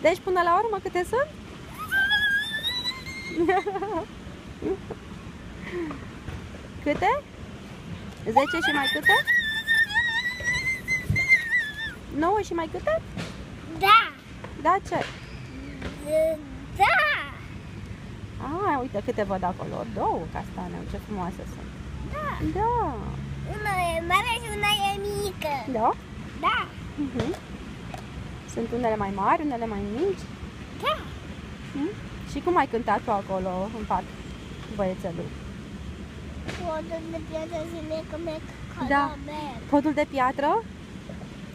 Deci până la urmă câte sunt? Câte? 10 și mai câte? 9 și mai câte? Da. Da, ce? Da. Uite câte văd acolo. 2 castane, ce frumoase sunt. Da. Da. Una e mare și una e mică. Da? Da. Sunt unele mai mari, unele mai mici. Da. Și cum ai cântat tu acolo în parc, băiețelul? Podul de piatră și mec, Da. Podul de piatră?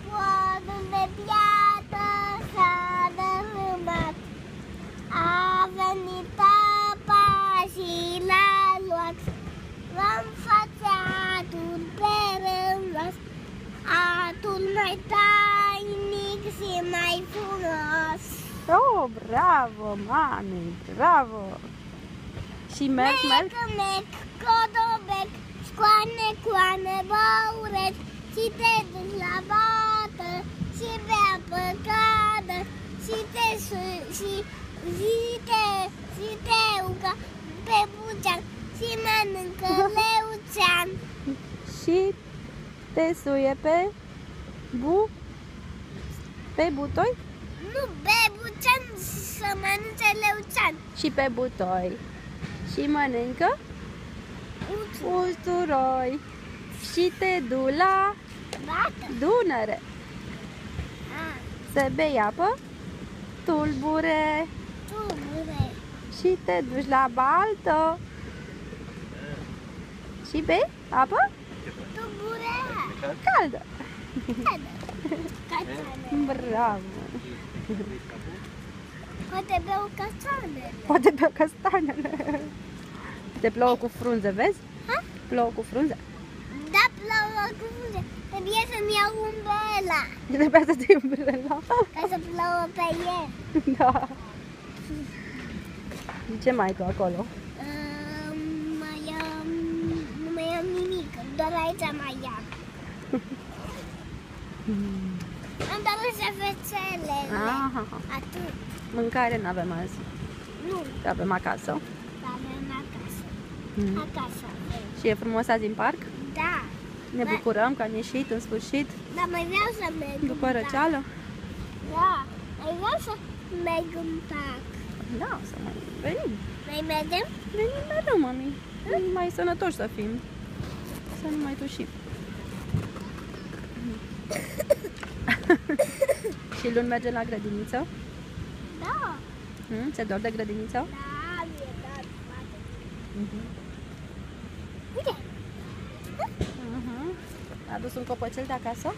Podul de piatră s-a dărâmat. A venit apa și l-a luat. L-am fațatul pe rămas. Atul mai tainic și mai frumos. Oh, bravo, mami, bravo! Și merg, Mec, codobec, scoane, coane, băureț, și te duci la bată, și bea păcadă, și te ucă pe bucean, și mănâncă leuțean. și te suie pe butoi Nu, pe bucean să mănânce leuțean. și pe butoi. Și mănâncă usturoi. Și te du la Bată. Dunăre. Să bei apă tulbure. Tulbure. Și te duci la baltă. Și bei apă Tulbure. caldă. Castanele. Bravo! Poate beau castanele. Poate pe castanele. Te plouă cu frunze, vezi? Ha? Plouă cu frunze. Da, plouă cu frunze. Trebuie să-mi iau umbrela Trebuia să te iei umbrela. ca să plouă pe el. Da. Ce mai ai tu acolo? Nu mai am nimic, doar aici mai am. Am doar șervețelele. Aha. Atât. Mâncare n-avem azi. Nu, Că avem acasă. avem acasă. Acasă avem. Și e frumos azi în parc. Da. Ne bucurăm că am ieșit în sfârșit Dar mai vreau să merg după în parc. răceală. Da, mai vreau să merg în parc. Da, să mai venim. Mai mergem? Venim mereu, mami. Mai sănătoși să fim. Să nu mai tușim. Și luni mergem la grădiniță. Da. Ți-e dor de grădiniță? Da, mi-e dat poate. Uite, Ai adus un copăcel de acasă?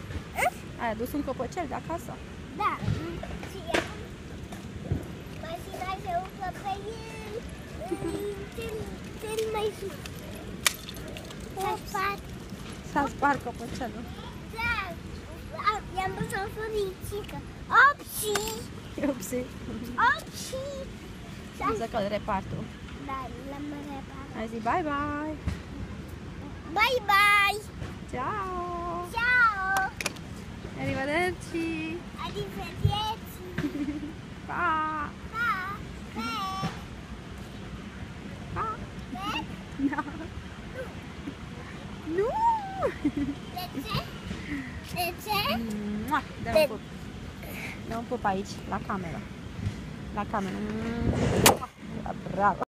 Ai adus un copăcel de acasă? da. Și acum mașina se umplă pe el. Cel mai sus. S-a spart. S-a spart copăcelul. Da. I-am pus o furicică. Opsi. Upsi. Opsi. Să că-l repar tu. Da, l-am reparat. Hai zi bye bye. Bye bye. Ciao. Ciao. Arrivederci. Arrivederci. Pa. Pa. Bec. Pa. Bec. Da. Nu. De ce? De ce? Mua. Dă un pup. Dă un pup aici, la cameră. La cameră. Mua. Bravo.